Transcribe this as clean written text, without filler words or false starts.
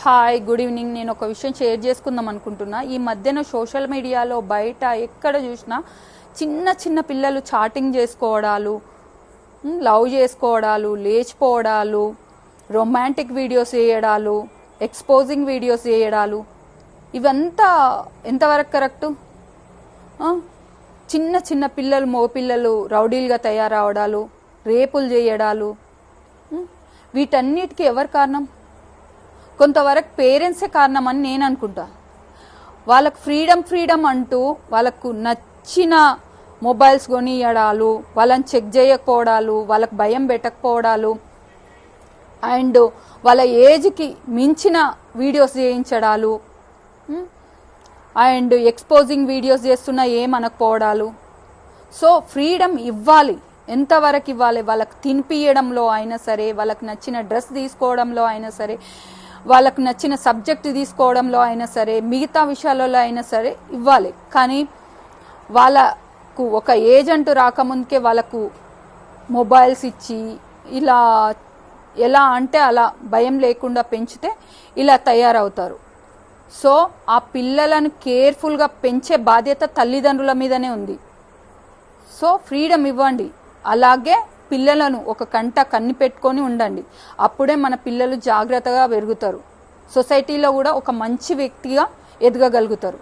Hi, good evening. నేను ఒక విషయం షేర్ చేసుకుందాం అనుకుంటున్నా. ఈ మధ్యన సోషల్ మీడియాలో బయట ఎక్కడ చూసినా చిన్న చిన్న పిల్లలు చాటింగ్ చేసుకోవడాలు, లవ్ చేసుకోవడాలు, లేచిపోవడాలు, రొమాంటిక్ వీడియోస్ చేయడాలు, ఎక్స్పోజింగ్ వీడియోస్ చేయడాలు, ఇవంతా ఎంతవరకు కరెక్టు? చిన్న చిన్న పిల్లలు, మగపిల్లలు రౌడీలుగా తయారవడాలు, రేపులు చేయడాలు, వీటన్నిటికీ ఎవరు కారణం? కొంతవరకు పేరెంట్సే కారణం అని నేను అనుకుంటా. వాళ్ళకు ఫ్రీడమ్ అంటూ వాళ్ళకు నచ్చిన మొబైల్స్ కొనియడాలు, వాళ్ళని చెక్ చేయకపోవడాలు, వాళ్ళకు భయం పెట్టకపోవడాలు, అండ్ వాళ్ళ ఏజ్కి మించిన వీడియోస్ చేయించడాలు, అండ్ ఎక్స్పోజింగ్ వీడియోస్ చేస్తున్నా ఏమనకపోవడాలు. సో ఫ్రీడమ్ ఇవ్వాలి. ఎంతవరకు ఇవ్వాలి? వాళ్ళకి తినిపియడంలో అయినా సరే, వాళ్ళకి నచ్చిన డ్రెస్ తీసుకోవడంలో అయినా సరే, వాళ్ళకు నచ్చిన సబ్జెక్ట్ తీసుకోవడంలో అయినా సరే, మిగతా విషయాలలో అయినా సరే ఇవ్వాలి. కానీ వాళ్ళకు ఒక ఏజ్ అంటూ రాకముందుకే వాళ్ళకు మొబైల్స్ ఇచ్చి ఇలా ఎలా అంటే అలా భయం లేకుండా పెంచితే ఇలా తయారవుతారు. సో ఆ పిల్లలను కేర్ఫుల్గా పెంచే బాధ్యత తల్లిదండ్రుల మీదనే ఉంది. సో ఫ్రీడమ్ ఇవ్వండి. అలాగే పిల్లలను ఒక కంట కన్ని పెట్టుకొని ఉండండి. అప్పుడే మన పిల్లలు జాగ్రత్తగా పెరుగుతారు. సొసైటీలో కూడా ఒక మంచి వ్యక్తిగా ఎదగగలుగుతారు.